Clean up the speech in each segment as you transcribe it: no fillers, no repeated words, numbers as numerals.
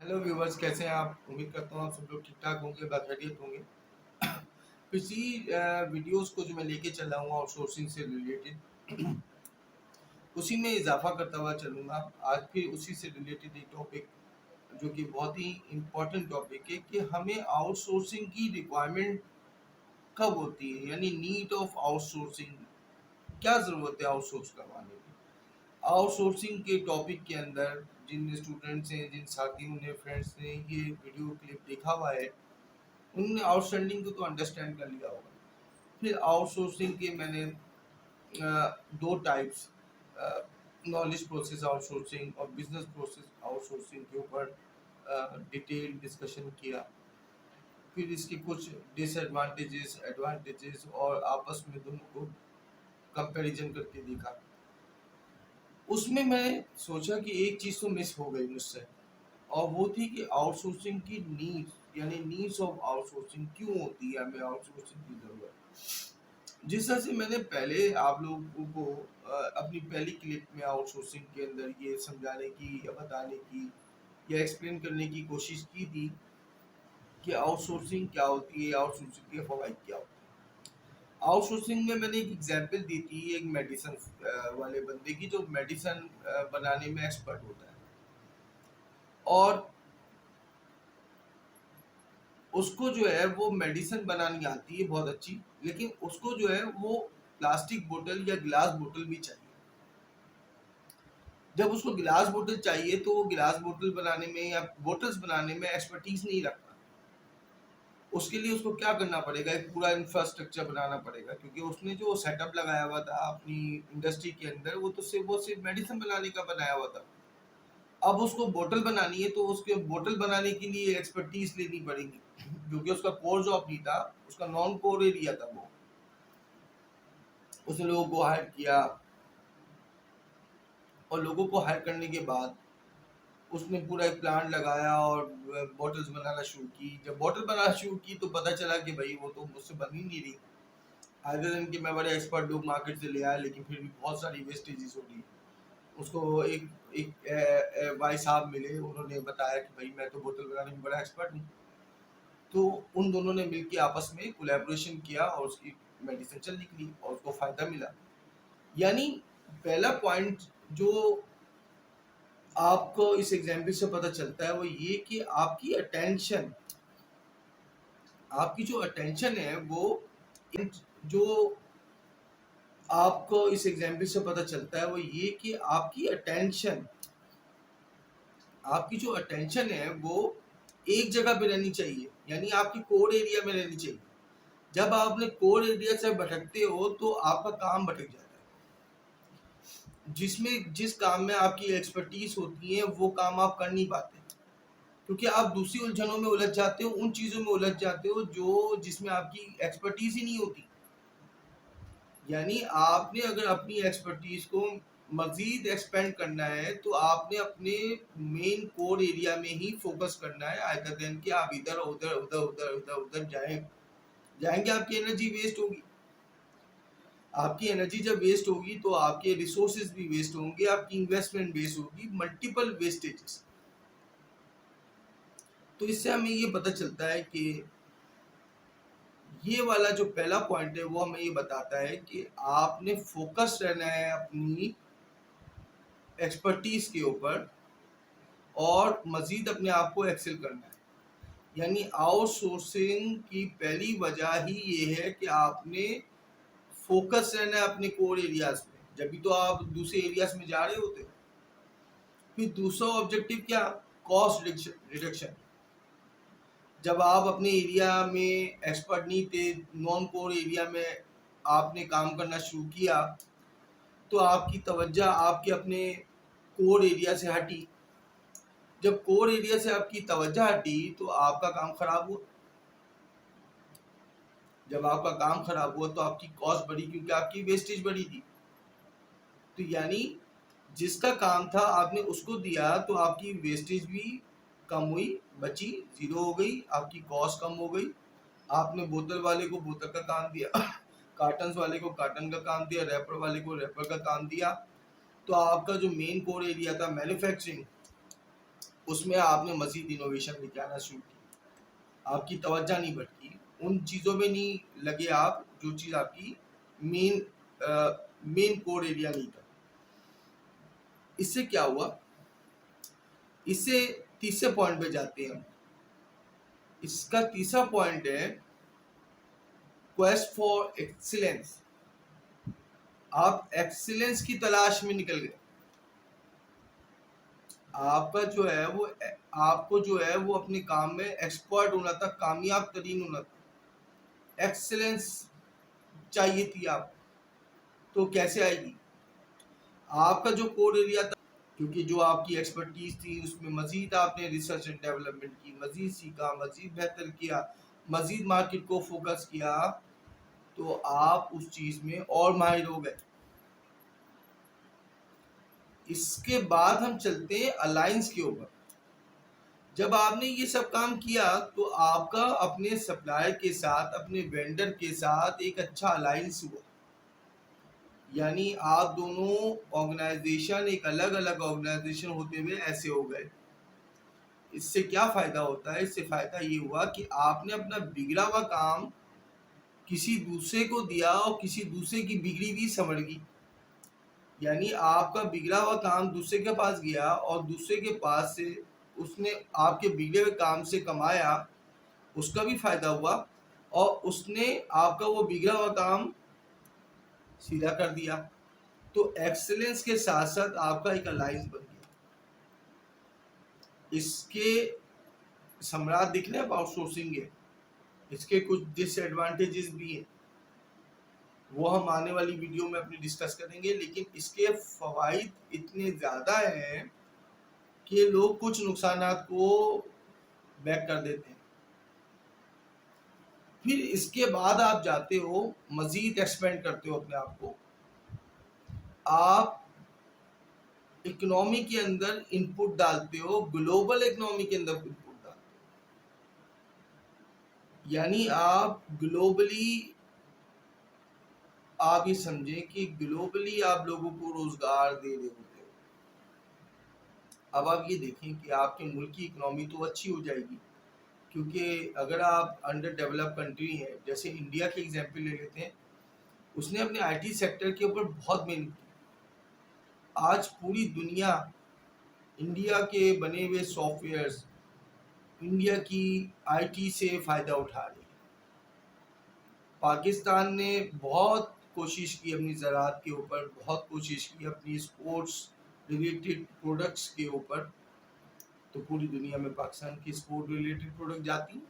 Hello viewers, कैसे हैं आप? उम्मीद करता हूँ आप सब लोग ठीक ठाक होंगे, बाखैरियत होंगे। पिछली वीडियोस को जो मैं लेके चला हूँ आउटसोर्सिंग से रिलेटेड, उसी में इजाफा करता हुआ चलूँगा। आज फिर उसी से रिलेटेड एक टॉपिक जो कि बहुत ही इम्पोर्टेंट टॉपिक है कि हमें आउटसोर्सिंग की रिक्वायरमेंट कब होती है, यानी नीड ऑफ आउटसोर्सिंग। क्या ज़रूरत है आउटसोर्स करवाने की? आउटसोर्सिंग के टॉपिक के अंदर जिन स्टूडेंट्स हैं, जिन साथियों ने, फ्रेंड्स ने ये वीडियो क्लिप देखा हुआ है, उन्होंने आउटस्टैंडिंग को तो अंडरस्टैंड कर लिया होगा। फिर आउटसोर्सिंग के मैंने दो टाइप्स, नॉलेज प्रोसेस आउटसोर्सिंग और बिजनेस प्रोसेस आउटसोर्सिंग के ऊपर डिटेल डिस्कशन किया। फिर इसके कुछ डिसएडवांटेजेस, एडवांटेजेस और आपस में दोनों को कंपैरिजन करके देखा। उसमें मैं सोचा कि एक चीज़ तो मिस हो गई मुझसे, और वो थी कि आउटसोर्सिंग की नीड्स, यानी नीड्स ऑफ आउटसोर्सिंग क्यों होती है, हमें आउटसोर्सिंग की ज़रूरत। जिस तरह से मैंने पहले आप लोगों को अपनी पहली क्लिप में आउटसोर्सिंग के अंदर ये समझाने की या बताने की या एक्सप्लेन करने की कोशिश की थी कि आउटसोर्सिंग क्या होती है, आउटसोर्सिंग के फ़वाइद क्या होते हैं। आउटसोर्सिंग में मैंने एक एग्जांपल दी थी एक मेडिसिन वाले बंदे की, जो मेडिसिन बनाने में एक्सपर्ट होता है, और उसको जो है वो मेडिसिन बनानी आती है बहुत अच्छी, लेकिन उसको जो है वो प्लास्टिक बोतल या गिलास बोतल भी चाहिए। जब उसको गिलास बोतल चाहिए तो वो गिलास बोतल बनाने में या बोतल्स बनाने में एक्सपर्टीज नहीं रखता। उसके लिए उसको क्या करना पड़ेगा, एक पूरा इंफ्रास्ट्रक्चर बनाना पड़ेगा, क्योंकि उसने जो सेटअप लगाया हुआ था अपनी इंडस्ट्री के अंदर वो तो सिर्फ मेडिसिन बनाने का बनाया हुआ था। अब उसको बोतल बनानी है तो उसके बोतल बनाने के लिए एक्सपर्टीज लेनी पड़ेगी, क्योंकि उसका कोर जॉब नहीं था, उसका नॉन कोर एरिया था वो। उसने लोगों को हायर किया, और लोगों को हायर करने के बाद उसने पूरा एक प्लांट लगाया और बॉटल्स बनाना शुरू की। जब बॉटल बनाना शुरू की तो पता चला कि भाई वो तो मुझसे बन ही नहीं रही। अदर दिन कि मैं बड़े एक्सपर्ट लोग मार्केट से ले आया, लेकिन फिर भी बहुत सारी वेस्टेजेस हो गई। उसको एक एक भाई साहब मिले, उन्होंने बताया कि भाई मैं तो बोतल बनाने में बड़ा एक्सपर्ट हूँ। तो उन दोनों ने मिलकर आपस में कोलैबोरेशन किया और उसकी मेडिसिन चल निकली और उसको फायदा मिला। यानी पहला पॉइंट जो आपको इस एग्जाम्पल से पता चलता है वो ये कि आपकी जो अटेंशन है वो, जो आपको इस एग्जाम्पल से पता चलता है वो ये कि आपकी जो अटेंशन है वो एक जगह पे रहनी चाहिए, यानी आपकी कोर एरिया में रहनी चाहिए। जब आप अपने कोर एरिया से भटकते हो तो आपका काम भटक जाता है। जिस काम में आपकी एक्सपर्टीज होती है वो काम आप कर नहीं पाते, क्योंकि आप दूसरी उलझनों में उलझ जाते हो, उन चीज़ों में उलझ जाते हो जो जिसमें आपकी एक्सपर्टीज ही नहीं होती। यानी आपने अगर अपनी एक्सपर्टीज को मजीद एक्सपेंड करना है तो आपने अपने मेन कोर एरिया में ही फोकस करना है, आइदर देन कि आप इधर उधर उधर उधर उधर उधर जाएंगे आपकी एनर्जी वेस्ट होगी। आपकी एनर्जी जब वेस्ट होगी तो आपके रिसोर्सेज भी वेस्ट होंगे, आपकी इन्वेस्टमेंट वेस्ट होगी, मल्टीपल वेस्टेजेस। तो इससे हमें ये पता चलता है कि ये वाला जो पहला पॉइंट है वो हमें ये बताता है कि आपने फोकस रहना है अपनी एक्सपर्टीज के ऊपर और मजीद अपने आप को एक्सेल करना है। यानी आउटसोर्सिंग की पहली वजह ही ये है कि आपने फोकस रहना है अपने कोर एरियाज में, जब भी तो आप दूसरे एरियाज में जा रहे होते हो। फिर दूसरा ऑब्जेक्टिव क्या? Cost reduction. जब आप अपने एरिया में एक्सपर्ट नहीं थे, नॉन कोर एरिया में आपने काम करना शुरू किया, तो आपकी तवज्जो आपके अपने कोर एरिया से हटी। जब कोर एरिया से आपकी तवज्जो हटी तो आपका काम खराब हुआ। जब आपका काम खराब हुआ तो आपकी कॉस्ट बढ़ी, क्योंकि आपकी वेस्टेज बढ़ी थी। तो यानी जिसका काम था आपने उसको दिया तो आपकी वेस्टेज भी कम हुई, बची, जीरो हो गई, आपकी कॉस्ट कम हो गई। आपने बोतल वाले को बोतल का काम दिया, कार्टन वाले को कार्टन का काम दिया, रैपर वाले को रैपर का काम दिया। तो आपका जो मेन कोर एरिया था मैन्युफैक्चरिंग, उसमें आपने मजीद इनोवेशन लेके आना शुरू किया, आपकी तवज्जो नहीं भटकी, उन चीज़ों में नहीं लगे आप जो चीज़ आपकी मेन मेन कोर एरिया नहीं था। इससे क्या हुआ, इससे तीसरे पॉइंट पे जाते हैं हम। इसका तीसरा पॉइंट है क्वेस्ट फॉर एक्सीलेंस। आप एक्सीलेंस की तलाश में निकल गए। आपका जो है वो आपको जो है वो अपने काम में एक्सपर्ट होना था, कामयाब तरीन होना था, एक्सीलेंस चाहिए थी आप। तो कैसे आएगी? आपका जो कोर एरिया था, क्योंकि जो आपकी एक्सपर्टीज थी उसमें मजीद आपने रिसर्च एंड डेवलपमेंट की, मजीद सीखा, मजीद बेहतर किया, मजीद मार्केट को फोकस किया, तो आप उस चीज में और माहिर हो गए। इसके बाद हम चलते हैं अलायंस के ऊपर। जब आपने ये सब काम किया तो आपका अपने सप्लायर के साथ, अपने वेंडर के साथ एक अच्छा अलायंस हुआ, यानी आप दोनों ऑर्गेनाइजेशन एक अलग अलग ऑर्गेनाइजेशन होते हुए ऐसे हो गए। इससे क्या फायदा होता है? इससे फायदा ये हुआ कि आपने अपना बिगड़ा हुआ काम किसी दूसरे को दिया और किसी दूसरे की बिगड़ी हुई समझ गई। यानी आपका बिगड़ा हुआ काम दूसरे के पास गया और दूसरे के पास से उसने आपके बिगड़े हुए काम से कमाया, उसका भी फायदा हुआ, और उसने आपका वो बिगड़ा हुआ काम सीधा कर दिया। तो एक्सेलेंस के साथ साथ आपका एक अलायंस बन गया। इसके सम्राट दिख रहे हैं आउटसोर्सिंग के, इसके कुछ डिसएडवांटेजेस भी हैं, वो हम आने वाली वीडियो में अपनी डिस्कस करेंगे, लेकिन इसके फवाइद इतने ज़्यादा हैं कि लोग कुछ नुकसानात को बैक कर देते हैं। फिर इसके बाद आप जाते हो, मजीद एक्सपेंड करते हो अपने आप को, आप इकोनॉमी के अंदर इनपुट डालते हो, ग्लोबल इकोनॉमी के अंदर इनपुट डालते हो, यानी आप ग्लोबली, आप ये समझें कि ग्लोबली आप लोगों को रोजगार दे रहे होते हो। अब आप ये देखें कि आपके मुल्क की इकोनॉमी तो अच्छी हो जाएगी, क्योंकि अगर आप अंडर डेवलप कंट्री हैं, जैसे इंडिया की एग्जांपल ले लेते हैं, उसने अपने आईटी सेक्टर के ऊपर बहुत मेहनत की। आज पूरी दुनिया इंडिया के बने हुए सॉफ्टवेयर्स, इंडिया की आईटी से फ़ायदा उठा रही है। पाकिस्तान ने बहुत कोशिश की अपनी ज़राअत के ऊपर, बहुत कोशिश की अपनी स्पोर्ट्स रिलेटेड प्रोडक्ट्स के ऊपर, तो पूरी दुनिया में पाकिस्तान की स्पोर्ट रिलेटेड प्रोडक्ट जाती हैं।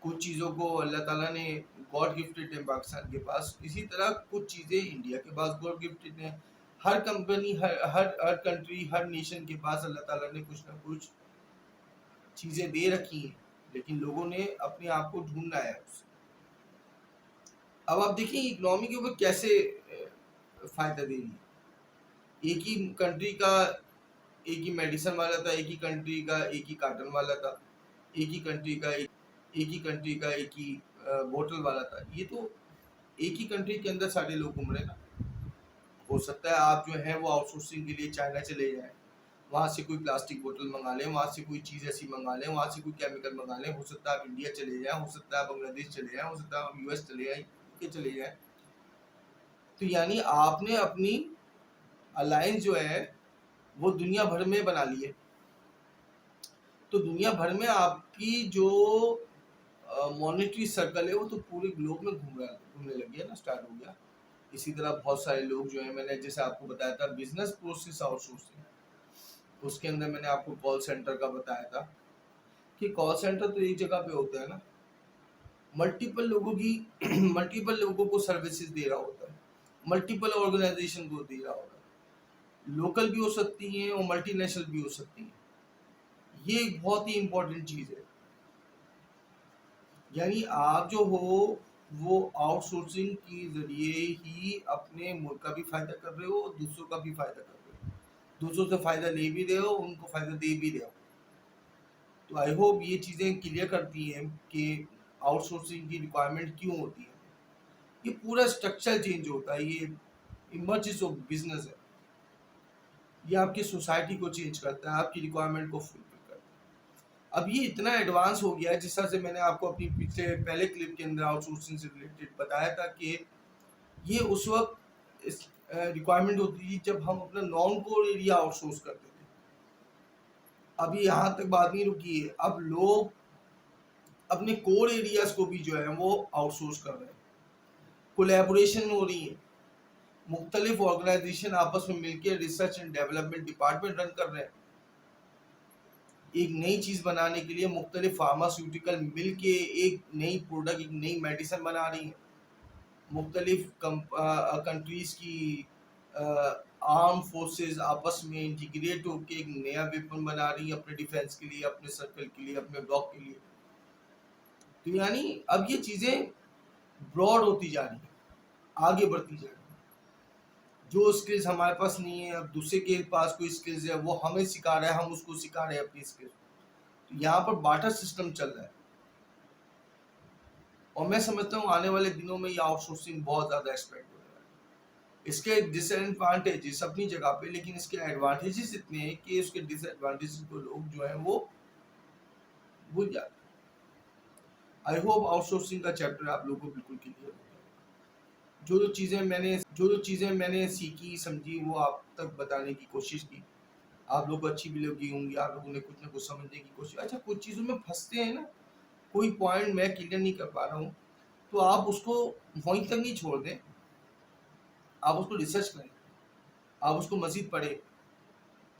कुछ चीज़ों को अल्लाह ताला ने गॉड गिफ्टेड है पाकिस्तान के पास, इसी तरह कुछ चीज़ें इंडिया के पास गॉड गिफ्टेड हैं। हर कंपनी, हर कंट्री, हर नेशन के पास अल्लाह ताला ने कुछ ना कुछ चीज़ें दे रखी हैं, लेकिन लोगों ने अपने आप को ढूंढना है उससे। अब आप देखिए इकोनॉमी के ऊपर कैसे फ़ायदा दे रही है। एक ही कंट्री का एक ही मेडिसिन वाला था, एक ही कंट्री का एक ही कार्टन वाला था, एक ही कंट्री का एक ही बोतल वाला था। ये तो एक ही कंट्री के अंदर सारे लोग घूम रहे हैं ना। हो सकता है आप जो है वो आउटसोर्सिंग के लिए चाइना चले जाएं, वहाँ से कोई प्लास्टिक बोतल मंगा लें, वहाँ से कोई चीज़ ऐसी मंगा लें, वहाँ से कोई केमिकल मंगा लें। हो सकता है आप इंडिया चले जाएं, हो सकता है आप बांग्लादेश चले जाएं, हो सकता है आप यूएस चले जाएं, यूके चले जाएं। तो यानी आपने अपनी अलायंस जो है वो दुनिया भर में बना ली है। तो दुनिया भर में आपकी जो मॉनेटरी सर्कल है वो तो पूरे ग्लोब में घूमने लग गया ना, स्टार्ट हो गया। इसी तरह बहुत सारे लोग जो है, मैंने जैसे आपको बताया था बिजनेस प्रोसेस आउटसोर्सिंग, उसके अंदर मैंने आपको कॉल सेंटर का बताया था कि कॉल सेंटर तो एक जगह पे होता है ना, मल्टीपल लोगों की मल्टीपल लोगों को सर्विसेज दे रहा होता है, मल्टीपल ऑर्गेनाइजेशन को दे रहा होता है, लोकल भी हो सकती हैं और मल्टीनेशनल भी हो सकती हैं। ये एक बहुत ही इम्पोर्टेंट चीज़ है। यानी आप जो हो वो आउटसोर्सिंग के जरिए ही अपने मुल्क का भी फायदा कर रहे हो और दूसरों का भी फायदा कर रहे हो, दूसरों से फायदा ले भी रहे हो, उनको फायदा दे भी रहे हो। तो आई होप ये चीज़ें क्लियर करती हैं कि आउटसोर्सिंग की रिक्वायरमेंट क्यों होती है। ये पूरा स्ट्रक्चर चेंज होता है, ये इमर्जेंस ऑफ बिजनेस है, ये आपकी सोसाइटी को चेंज करता है, आपकी रिक्वायरमेंट को फुल करता है। अब ये इतना एडवांस हो गया है, जिस तरह से मैंने आपको अपनी पहले क्लिप के अंदर आउटसोर्सिंग से रिलेटेड बताया था कि ये उस वक्त इस रिक्वायरमेंट होती थी जब हम अपना नॉन कोर एरिया आउटसोर्स करते थे। अभी यहाँ तक बात नहीं रुकी है, अब लोग अपने कोर एरियाज को भी जो है वो आउटसोर्स कर रहे हैं। कोलैबोरेशन हो रही है, मुख्तलिफ ऑर्गेनाइजेशन आपस में मिलकर research and development department run कर रहे हैं। एक नई चीज़ बनाने के लिए मुख्तलिफ फार्मास्यूटिकल मिल के एक नई प्रोडक्ट, एक नई मेडिसिन बना रही हैं। मुख्तलिफ कंट्रीज़ की आर्म फोर्सेस आपस में इंटीग्रेट होकर एक नया वेपन बना रही है अपने डिफेंस के लिए, अपने सर्कल के लिए, अपने ब्लॉक के लिए। तो यानी अब ये चीज़ें ब्रॉड होती जा रही है, आगे बढ़ती जा रही है। जो स्किल्स हमारे पास नहीं है, अब दूसरे के पास कोई स्किल्स है, वो हमें सिखा रहा है, हम उसको सिखा रहे हैं अपनी स्किल्स। तो यहाँ पर बार्टर सिस्टम चल रहा है, और मैं समझता हूँ आने वाले दिनों में ये आउटसोर्सिंग बहुत ज़्यादा एक्सपेक्ट हो रहा है। इसके डिसएडवांटेजेस अपनी जगह पे, लेकिन इसके एडवांटेजेस इतने हैं कि उसके डिसएडवांटेजेस को लोग जो है वो भूल जाते हैं। आई होप आउटसोर्सिंग का चैप्टर आप लोगों को बिल्कुल क्लियर हो गया। जो चीज़ें मैंने सीखी समझी वो आप तक बताने की कोशिश की। आप लोग को अच्छी भी लगी होंगी, आप लोगों ने कुछ ना कुछ समझने की कोशिश। अच्छा, कुछ चीज़ों में फंसते हैं ना, कोई पॉइंट मैं क्लियर नहीं कर पा रहा हूँ, तो आप उसको वहीं तक नहीं छोड़ दें, आप उसको रिसर्च करें, आप उसको मज़ीद पढ़ें,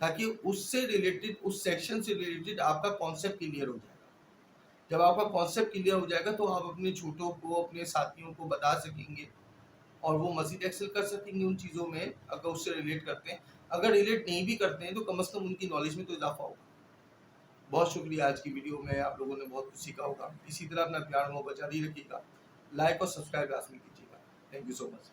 ताकि उससे रिलेटेड, उस सेक्शन से रिलेटेड आपका कॉन्सेप्ट क्लियर हो जाएगा। जब आपका कॉन्सेप्ट क्लियर हो जाएगा तो आप अपने छोटों को, अपने साथियों को बता सकेंगे, और वो मज़ीद एक्सेल कर सकेंगे उन चीज़ों में, अगर उससे रिलेट करते हैं। अगर रिलेट नहीं भी करते हैं तो कम से कम उनकी नॉलेज में तो इजाफा होगा। बहुत शुक्रिया, आज की वीडियो में आप लोगों ने बहुत कुछ सीखा होगा। इसी तरह अपना प्यार मोहब्बत जारी रखिएगा, लाइक और सब्सक्राइब लाजमी कीजिएगा। Thank you so much.